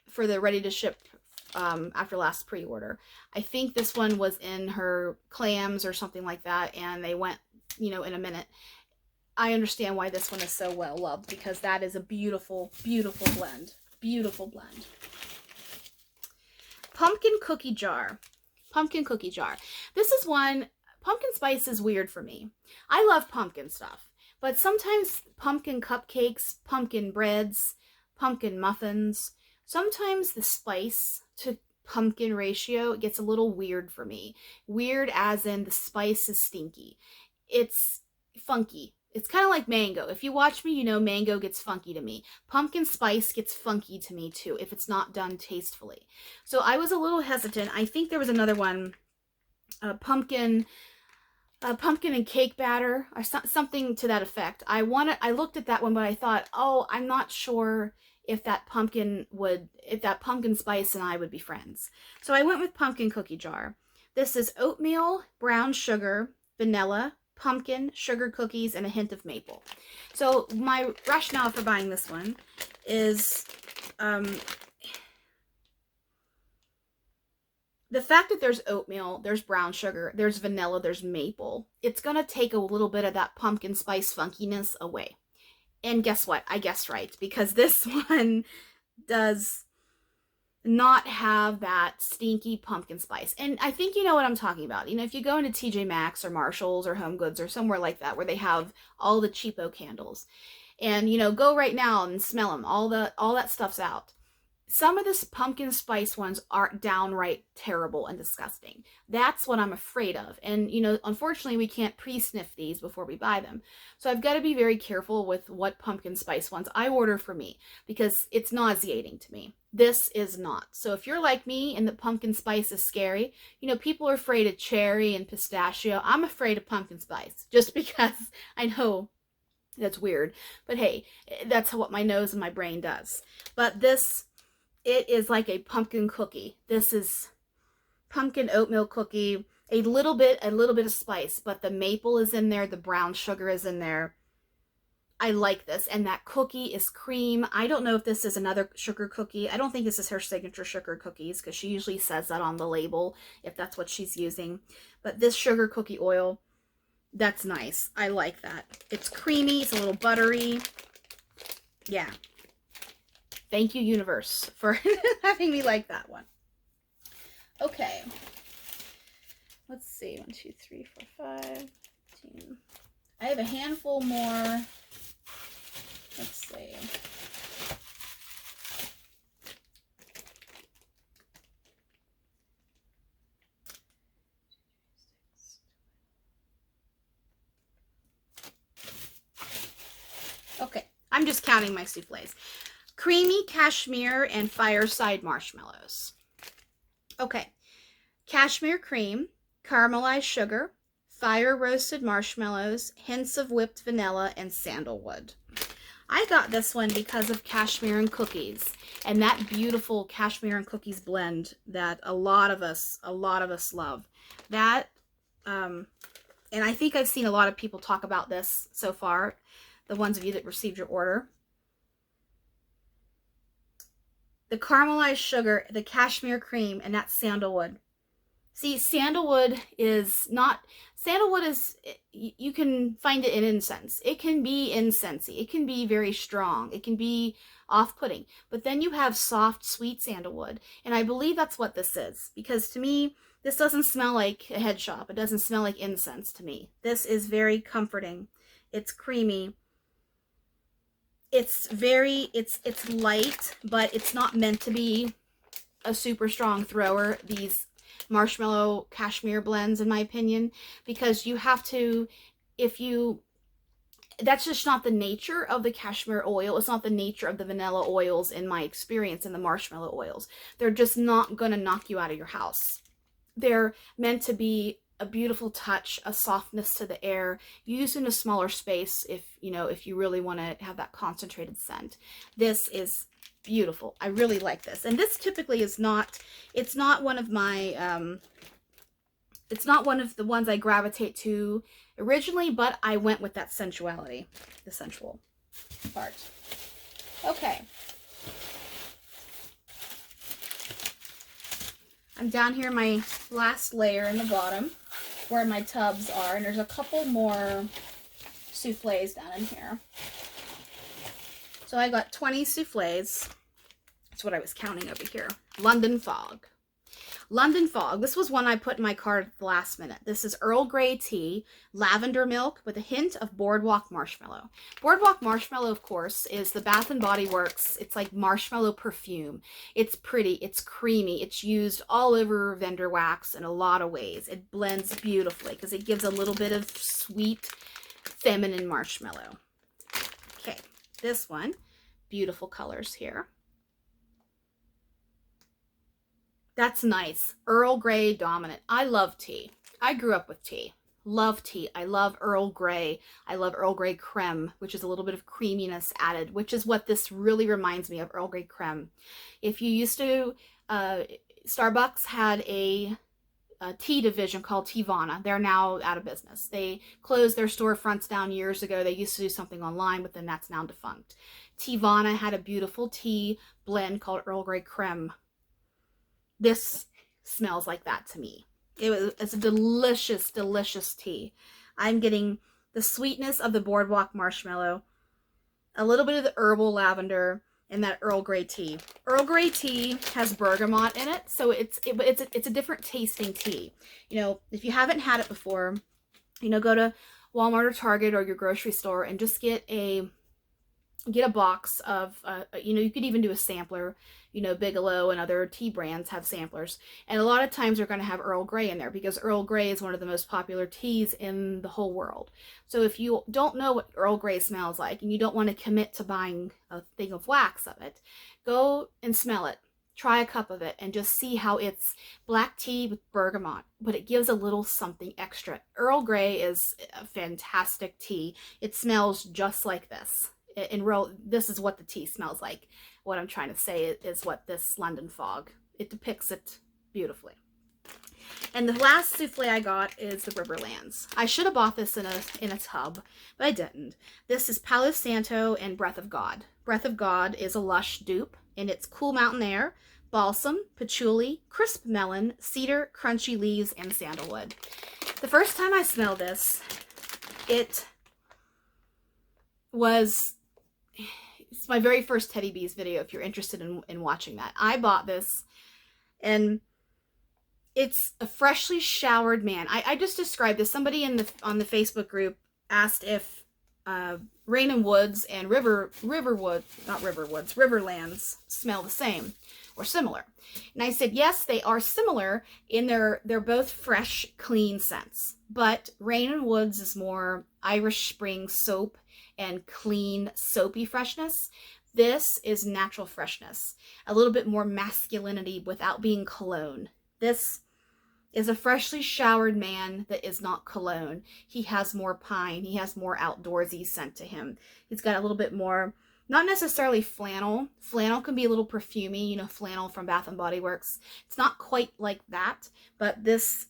for the ready to ship after last pre-order. I think this one was in her clams or something like that, and they went, you know, in a minute. I understand why this one is so well loved because that is a beautiful, beautiful blend. Beautiful blend. Pumpkin cookie jar. Pumpkin cookie jar. This is one, pumpkin spice is weird for me. I love pumpkin stuff, but sometimes pumpkin cupcakes, pumpkin breads, pumpkin muffins, sometimes the spice to pumpkin ratio gets a little weird for me. Weird as in the spice is stinky. It's funky. It's kind of like mango. If you watch me, you know mango gets funky to me. Pumpkin spice gets funky to me too if it's not done tastefully. So I was a little hesitant. I think there was another one, pumpkin and cake batter or something to that effect. I looked at that one, but I thought, oh, I'm not sure if that pumpkin spice and I would be friends. So I went with pumpkin cookie jar. This is oatmeal, brown sugar, vanilla, pumpkin, sugar cookies, and a hint of maple. So my rationale for buying this one is the fact that there's oatmeal, there's brown sugar, there's vanilla, there's maple. It's going to take a little bit of that pumpkin spice funkiness away. And guess what? I guessed right, because this one does not have that stinky pumpkin spice. And I think you know what I'm talking about. You know, if you go into TJ Maxx or Marshall's or Home Goods or somewhere like that where they have all the cheapo candles, and you know, go right now and smell them. All that stuff's out. Some of the pumpkin spice ones are downright terrible and disgusting. That's what I'm afraid of. And, you know, unfortunately, we can't pre-sniff these before we buy them. So I've got to be very careful with what pumpkin spice ones I order for me because it's nauseating to me. This is not. So if you're like me and the pumpkin spice is scary, you know, people are afraid of cherry and pistachio. I'm afraid of pumpkin spice just because I know that's weird. But hey, that's what my nose and my brain does. But this... it is like a pumpkin cookie. This is pumpkin oatmeal cookie. A little bit of spice, but the maple is in there, the brown sugar is in there. I like this. And that cookie is cream. I don't know if this is another sugar cookie. I don't think this is her signature sugar cookies, because she usually says that on the label if that's what she's using. But this sugar cookie oil, that's nice. I like that. It's creamy. It's a little buttery. Yeah. Thank you, universe, for having me like that one. Okay. Let's see. 1, 2, 3, 4, 5, 15. I have a handful more. Let's see. Okay, I'm just counting my souffles. Creamy cashmere and fireside marshmallows. Okay, cashmere cream, caramelized sugar, fire roasted marshmallows, hints of whipped vanilla, and sandalwood. I got this one because of cashmere and cookies, and that beautiful cashmere and cookies blend that a lot of us love. That, and I think I've seen a lot of people talk about this so far, the ones of you that received your order. The caramelized sugar, the cashmere cream, and that sandalwood. See, sandalwood is, you can find it in incense. It can be incensey. It can be very strong. It can be off-putting. But then you have soft, sweet sandalwood. And I believe that's what this is. Because to me, this doesn't smell like a head shop. It doesn't smell like incense to me. This is very comforting. It's creamy. It's light, but it's not meant to be a super strong thrower, these marshmallow cashmere blends, in my opinion, because you have to, that's just not the nature of the cashmere oil. It's not the nature of the vanilla oils, in my experience, in the marshmallow oils. They're just not gonna knock you out of your house. They're meant to be a beautiful touch, a softness to the air, used in a smaller space if you really want to have that concentrated scent. This is beautiful. I really like this. And this typically is not, it's not one of my, it's not one of the ones I gravitate to originally, but I went with that sensuality, the sensual part. Okay. I'm down here in my last layer in the bottom where my tubs are, and there's a couple more souffles down in here. So I got 20 souffles. That's what I was counting over here. London Fog. London Fog. This was one I put in my cart at the last minute. This is Earl Grey tea, lavender milk with a hint of Boardwalk Marshmallow. Boardwalk Marshmallow, of course, is the Bath & Body Works. It's like marshmallow perfume. It's pretty. It's creamy. It's used all over vendor wax in a lot of ways. It blends beautifully because it gives a little bit of sweet, feminine marshmallow. Okay, this one. Beautiful colors here. That's nice. Earl Grey dominant. I love tea. I grew up with tea. Love tea. I love Earl Grey. I love Earl Grey creme, which is a little bit of creaminess added, which is what this really reminds me of, Earl Grey creme. If you used to, Starbucks had a tea division called Teavana. They're now out of business. They closed their storefronts down years ago. They used to do something online, but then that's now defunct. Teavana had a beautiful tea blend called Earl Grey creme. This smells like that to me. It's a delicious, delicious tea. I'm getting the sweetness of the Boardwalk Marshmallow, a little bit of the herbal lavender, and that Earl Grey tea. Earl Grey tea has bergamot in it, so it's a different tasting tea. If you haven't had it before, go to Walmart or Target or your grocery store and just get a box of, you could even do a sampler. Bigelow and other tea brands have samplers. And a lot of times they're going to have Earl Grey in there because Earl Grey is one of the most popular teas in the whole world. So if you don't know what Earl Grey smells like and you don't want to commit to buying a thing of wax of it, go and smell it. Try a cup of it and just see how it's black tea with bergamot, but it gives a little something extra. Earl Grey is a fantastic tea. It smells just like this. This is what the tea smells like. What I'm trying to say is what this London Fog, it depicts it beautifully. And the last souffle I got is the Riverlands. I should have bought this in a tub, but I didn't. This is Palo Santo and Breath of God. Breath of God is a Lush dupe, and it's cool mountain air, balsam, patchouli, crisp melon, cedar, crunchy leaves, and sandalwood. The first time I smelled this, it's my very first Teddy Bees video, if you're interested in watching that. I bought this, and it's a freshly showered man. I just described this. Somebody on the Facebook group asked if Rain and Woods and Riverlands smell the same or similar. And I said, yes, they are similar in they're both fresh, clean scents. But Rain and Woods is more Irish Spring soap and clean, soapy freshness. This is natural freshness. A little bit more masculinity without being cologne. This is a freshly showered man that is not cologne. He has more pine. He has more outdoorsy scent to him. He's got a little bit more, not necessarily flannel. Flannel can be a little perfumey, you know, flannel from Bath & Body Works. It's not quite like that, but this,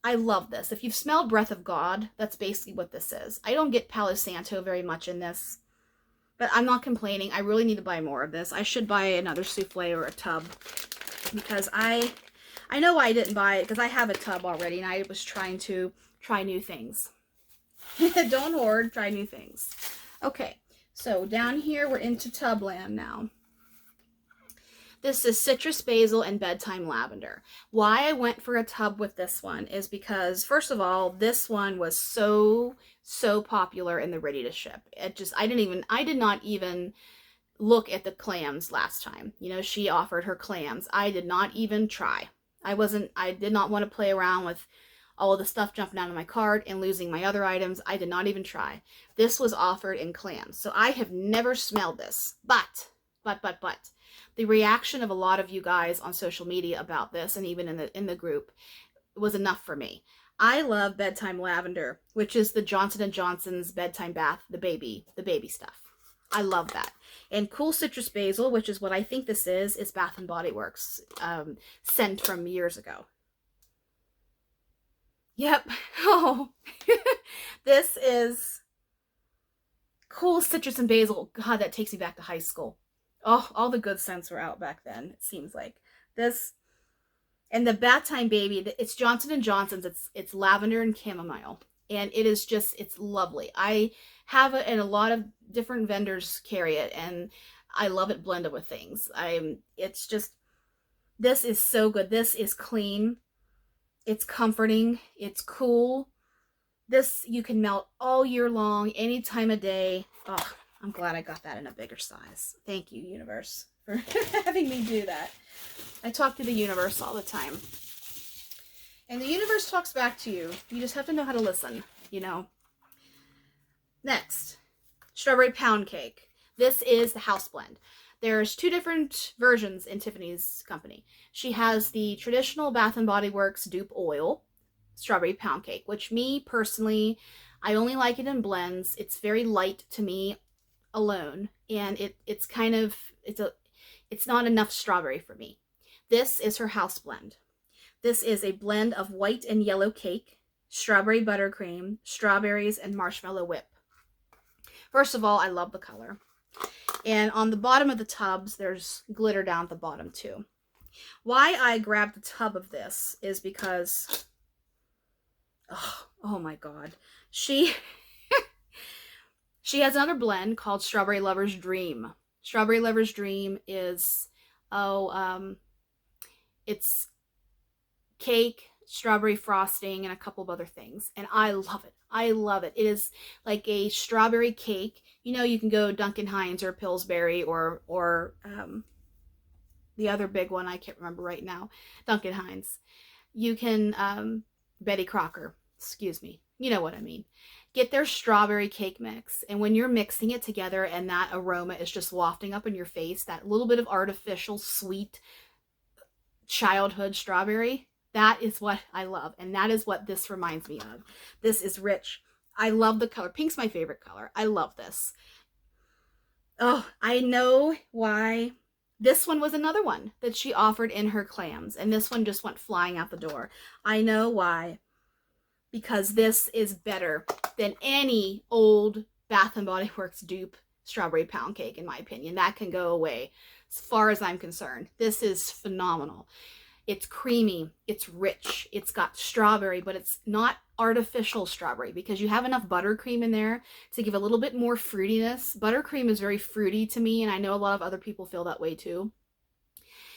I love this. If you've smelled Breath of God, that's basically what this is. I don't get Palo Santo very much in this, but I'm not complaining. I really need to buy more of this. I should buy another souffle or a tub, because I know why I didn't buy it, because I have a tub already, and I was trying to try new things. Don't hoard, try new things. Okay, so down here, we're into tub land now. This is citrus basil and bedtime lavender. Why I went for a tub with this one is because, first of all, this one was so popular in the ready to ship. I did not even look at the clams last time. You know, she offered her clams. I did not even try. I did not want to play around with all of the stuff jumping out of my cart and losing my other items. I did not even try. This was offered in clams. So I have never smelled this, but the reaction of a lot of you guys on social media about this, and even in the group, was enough for me. I love bedtime lavender, which is the Johnson & Johnson's bedtime bath, the baby stuff. I love that. And cool citrus basil, which is what I think this is Bath & Body Works scent from years ago. Yep. Oh, this is cool citrus and basil. God, that takes me back to high school. Oh, all the good scents were out back then, it seems like. This, and the bath time baby, it's Johnson & Johnson's. It's lavender and chamomile. And it is just, it's lovely. I have it, and a lot of different vendors carry it, and I love it blended with things. It's just, this is so good. This is clean. It's comforting. It's cool. This you can melt all year long, any time of day. Oh, I'm glad I got that in a bigger size. Thank you, universe, for having me do that. I talk to the universe all the time. And the universe talks back to you. You just have to know how to listen, you know. Next, strawberry pound cake. This is the house blend. There's two different versions in Tiffany's company. She has the traditional Bath & Body Works dupe oil strawberry pound cake, which me personally, I only like it in blends. It's very light to me alone, and it's not enough strawberry for me. This is her house blend. This is a blend of white and yellow cake, strawberry buttercream, strawberries, and marshmallow whip. First of all, I love the color. And on the bottom of the tubs, there's glitter down at the bottom too. Why I grabbed the tub of this is because, oh my God, she has another blend called Strawberry Lover's Dream. Strawberry Lover's Dream is, it's cake, strawberry frosting, and a couple of other things. And I love it. I love it. It is like a strawberry cake. You know, you can go Duncan Hines or Pillsbury or the other big one, I can't remember right now, Duncan Hines. You can, Betty Crocker, excuse me. You know what I mean. Get their strawberry cake mix, and when you're mixing it together and that aroma is just wafting up in your face, that little bit of artificial sweet childhood strawberry, that is what I love, and that is what this reminds me of. This is rich. I love the color. Pink's my favorite color. I love this. Oh, I know why This one was another one that she offered in her clams, and this one just went flying out the door. I know why. Because this is better than any old Bath and Body Works dupe strawberry pound cake, in my opinion. That can go away as far as I'm concerned. This is phenomenal. It's creamy, it's rich, it's got strawberry, but it's not artificial strawberry because you have enough buttercream in there to give a little bit more fruitiness. Buttercream is very fruity to me, and I know a lot of other people feel that way too.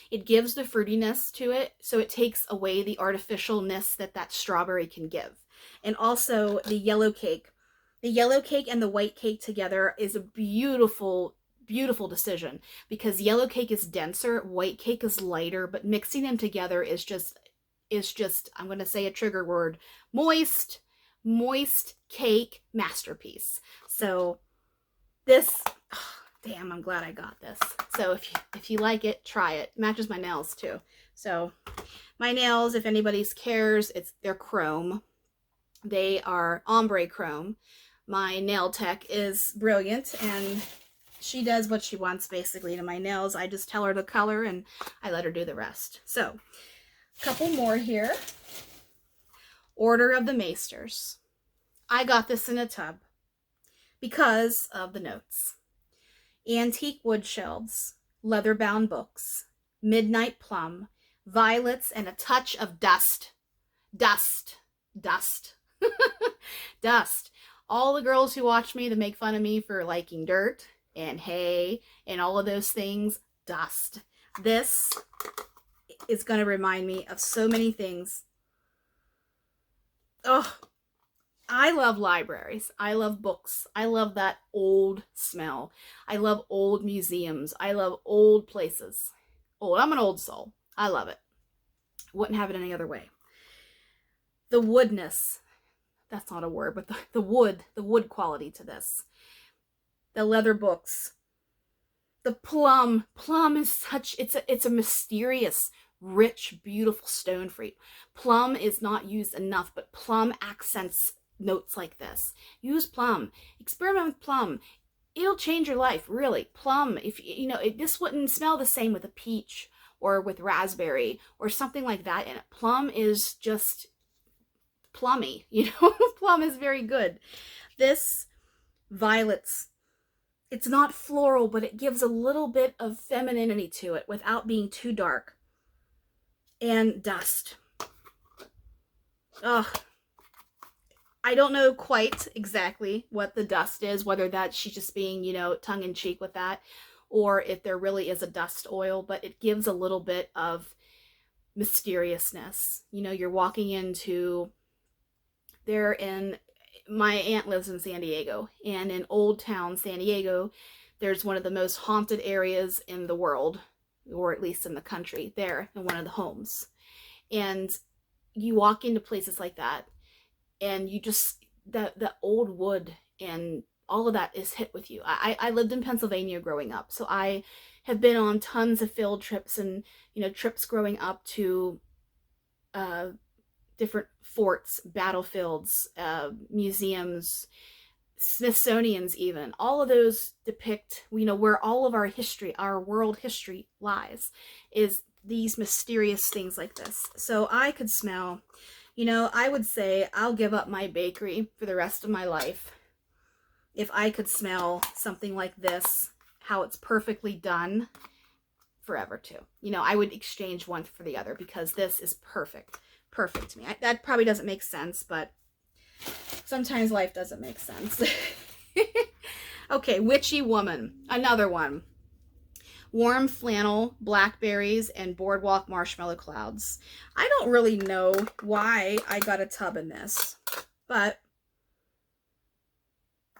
It gives the fruitiness to it, so it takes away the artificialness that strawberry can give. And also the yellow cake. The yellow cake and the white cake together is a beautiful, beautiful decision because yellow cake is denser, white cake is lighter, but mixing them together is just, I'm going to say a trigger word, moist cake masterpiece. So this, oh, damn, I'm glad I got this. So if you like it, try it. Matches my nails too. So my nails, if anybody cares, they're chrome. They are ombre chrome. My nail tech is brilliant, and she does what she wants basically to my nails. I just tell her the color and I let her do the rest. So a couple more here. Order of the Maesters. I got this in a tub because of the notes. Antique wood shelves, leather-bound books, midnight plum, violets, and a touch of dust. Dust. Dust. All the girls who watch me to make fun of me for liking dirt and hay and all of those things, dust. This is going to remind me of so many things. Oh, I love libraries. I love books. I love that old smell. I love old museums. I love old places. Old. I'm an old soul. I love it. Wouldn't have it any other way. The woodness. That's not a word, but the wood quality to this. The leather books. The plum. Plum is such, it's a mysterious, rich, beautiful stone fruit. Plum is not used enough, but plum accents notes like this. Use plum. Experiment with plum. It'll change your life, really. Plum, if you know, this wouldn't smell the same with a peach or with raspberry or something like that. And plum is just plummy, you know. Plum is very good. This violets, it's not floral, but it gives a little bit of femininity to it without being too dark. And dust. Ugh. I don't know quite exactly what the dust is, whether that she's just being, you know, tongue-in-cheek with that, or if there really is a dust oil, but it gives a little bit of mysteriousness. You know, you're walking into, my aunt lives in San Diego, and in Old Town San Diego, there's one of the most haunted areas in the world, or at least in the country, there in one of the homes. And you walk into places like that, and you just, the old wood and all of that is hit with you. I lived in Pennsylvania growing up, so I have been on tons of field trips and, you know, trips growing up to different forts, battlefields, museums, Smithsonian's even. All of those depict, you know, where all of our history, our world history lies, is these mysterious things like this. So I could smell, you know, I would say I'll give up my bakery for the rest of my life if I could smell something like this, how it's perfectly done, forever too. You know, I would exchange one for the other because this is perfect. Perfect to me. That probably doesn't make sense, but sometimes life doesn't make sense. Okay, Witchy Woman. Another one. Warm flannel, blackberries, and boardwalk marshmallow clouds. I don't really know why I got a tub in this, but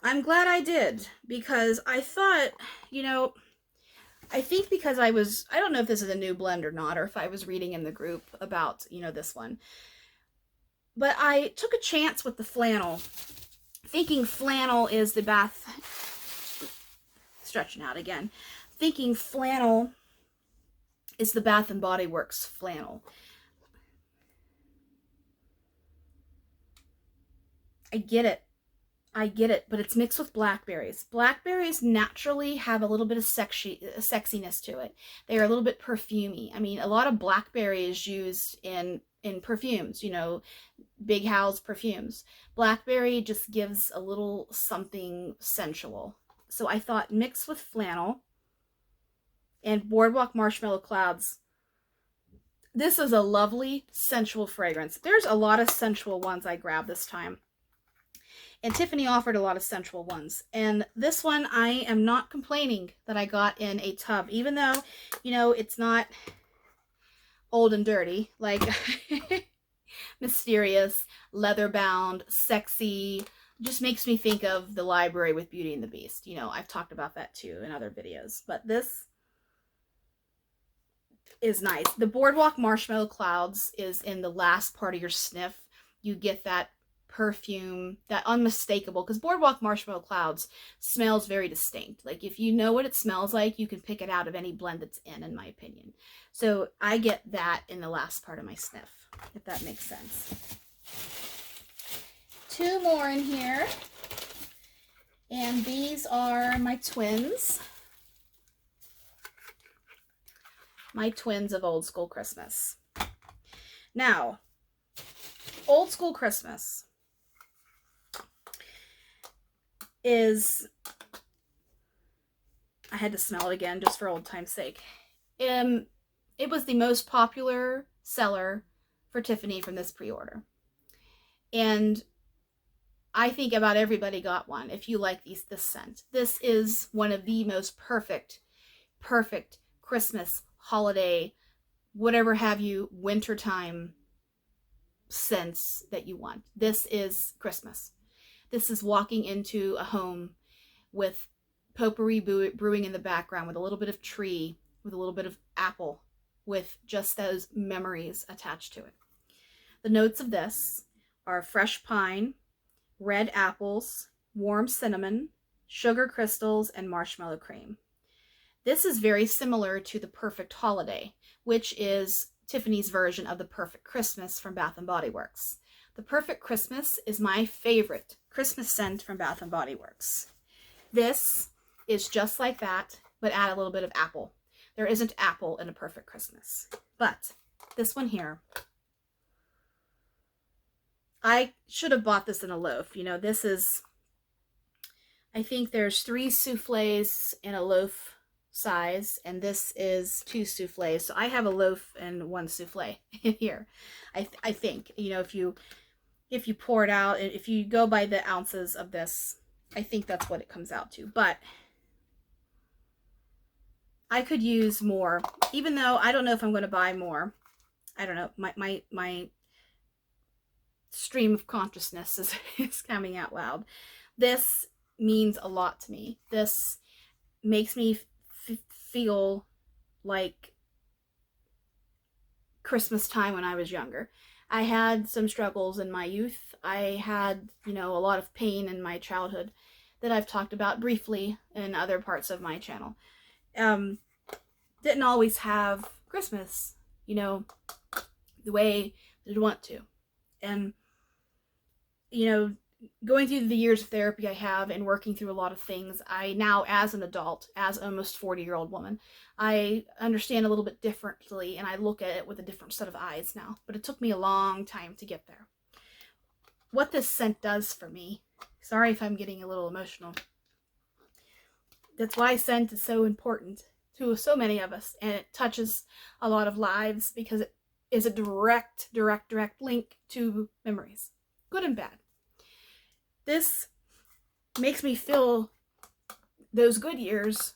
I'm glad I did, because I thought, you know, I think because I don't know if this is a new blend or not, or if I was reading in the group about, you know, this one. But I took a chance with the flannel, thinking flannel is the stretching out again, thinking flannel is the Bath and Body Works flannel. I get it. I get it, but it's mixed with blackberries. Blackberries naturally have a little bit of sexiness to it. They are a little bit perfumey. I mean, a lot of blackberry is used in perfumes, you know, Big Hal's perfumes. Blackberry just gives a little something sensual. So I thought mixed with flannel and Boardwalk Marshmallow Clouds. This is a lovely sensual fragrance. There's a lot of sensual ones I grabbed this time. And Tiffany offered a lot of sensual ones. And this one, I am not complaining that I got in a tub, even though, you know, it's not old and dirty. Like, mysterious, leather-bound, sexy. Just makes me think of the library with Beauty and the Beast. You know, I've talked about that too in other videos. But this is nice. The Boardwalk Marshmallow Clouds is in the last part of your sniff. You get that perfume, that unmistakable, because Boardwalk Marshmallow Clouds smells very distinct. Like, if you know what it smells like, you can pick it out of any blend that's in my opinion. So I get that in the last part of my sniff, if that makes sense. Two more in here, and these are my twins. My twins of Old School Christmas. Now, Old School Christmas is, I had to smell it again just for old time's sake. It was the most popular seller for Tiffany from this pre-order. And I think about everybody got one if you like this scent. This is one of the most perfect Christmas, holiday, whatever have you, wintertime scents that you want. This is Christmas. This is walking into a home with potpourri brewing in the background, with a little bit of tree, with a little bit of apple, with just those memories attached to it. The notes of this are fresh pine, red apples, warm cinnamon, sugar crystals, and marshmallow cream. This is very similar to the Perfect Holiday, which is Tiffany's version of the Perfect Christmas from Bath & Body Works. The Perfect Christmas is my favorite Christmas scent from Bath & Body Works. This is just like that, but add a little bit of apple. There isn't apple in a Perfect Christmas. But this one here, I should have bought this in a loaf. You know, this is, I think there's 3 souffles in a loaf size, and this is 2 souffles. So I have a loaf and 1 souffle in here. I think, you know, if you pour it out, if you go by the ounces of this, I think that's what it comes out to. But I could use more, even though I don't know if I'm going to buy more. I don't know. My stream of consciousness is coming out loud. This means a lot to me. This makes me feel like Christmas time when I was younger. I had some struggles in my youth. I had, you know, a lot of pain in my childhood that I've talked about briefly in other parts of my channel. Didn't always have Christmas, you know, the way I'd want to. And, you know, going through the years of therapy I have and working through a lot of things, I now, as an adult, as almost 40-year-old woman, I understand a little bit differently, and I look at it with a different set of eyes now. But it took me a long time to get there. What this scent does for me, sorry if I'm getting a little emotional, that's why scent is so important to so many of us, and it touches a lot of lives because it is a direct link to memories, good and bad. This makes me feel those good years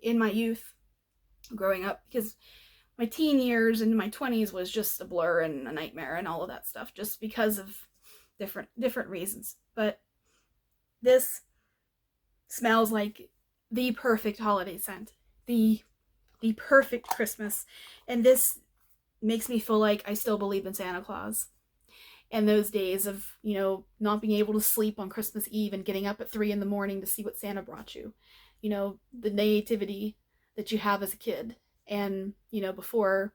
in my youth growing up, because my teen years and my 20s was just a blur and a nightmare and all of that stuff, just because of different reasons. But this smells like the perfect holiday scent, the perfect Christmas, and this makes me feel like I still believe in Santa Claus. And those days of, you know, not being able to sleep on Christmas Eve and getting up at 3 in the morning to see what Santa brought you. You know, the naivety that you have as a kid. And, you know, before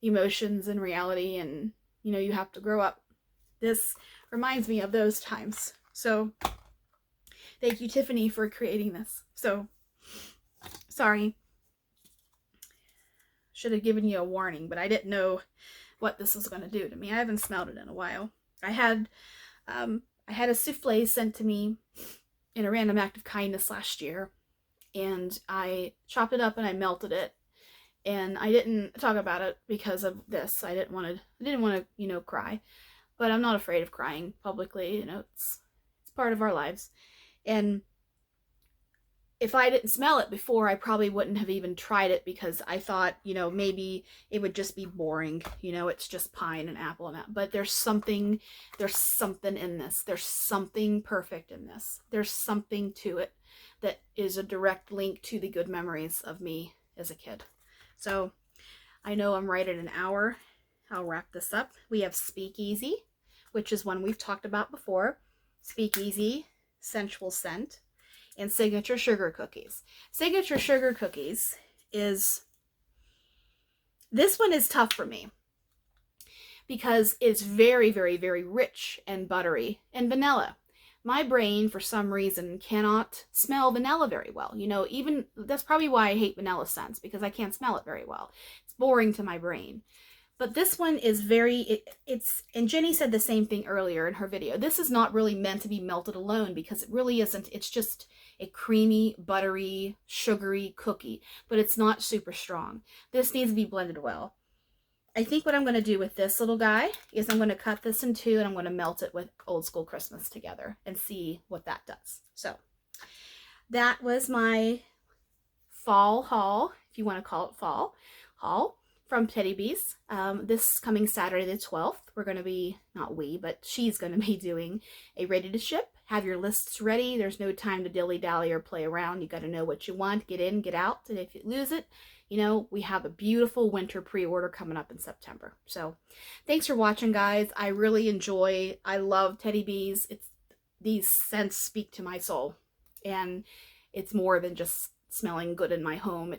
emotions and reality and, you know, you have to grow up. This reminds me of those times. So Thank you, Tiffany, for creating this. So, sorry. Should have given you a warning, but I didn't know what this was going to do to me. I haven't smelled it in a while. I had a souffle sent to me in a random act of kindness last year, and I chopped it up and I melted it. And I didn't talk about it because of this. I didn't want to, cry. But I'm not afraid of crying publicly. It's part of our lives. And if I didn't smell it before, I probably wouldn't have even tried it, because I thought, maybe it would just be boring. It's just pine and apple and that. But there's something in this. There's something perfect in this. There's something to it that is a direct link to the good memories of me as a kid. So I know I'm right at an hour. I'll wrap this up. We have Speakeasy, which is one we've talked about before. Speakeasy, Sensual Scent, and Signature Sugar Cookies. Signature Sugar Cookies this one is tough for me because it's very, very, very rich and buttery and vanilla. My brain, for some reason, cannot smell vanilla very well. Even that's probably why I hate vanilla scents, because I can't smell it very well. It's boring to my brain. But this one is and Jenny said the same thing earlier in her video. This is not really meant to be melted alone, because it really isn't. It's just a creamy, buttery, sugary cookie, but it's not super strong. This needs to be blended well. I think what I'm going to do with this little guy is I'm going to cut this in two, and I'm going to melt it with Old School Christmas together and see what that does. So that was my fall haul, if you want to call it fall haul, from Teddy Bees. This coming Saturday the 12th, we're going to be, not we, but she's going to be doing a ready to ship. Have your lists ready. There's no time to dilly-dally or play around. You got to know what you want, get in, get out, and if you lose it, we have a beautiful winter pre-order coming up in September. So thanks for watching, guys. I really I love Teddy Bees. These scents speak to my soul, and it's more than just smelling good in my home.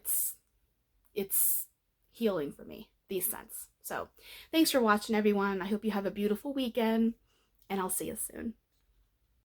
It's healing for me, these scents. So thanks for watching, everyone. I hope you have a beautiful weekend, and I'll see you soon.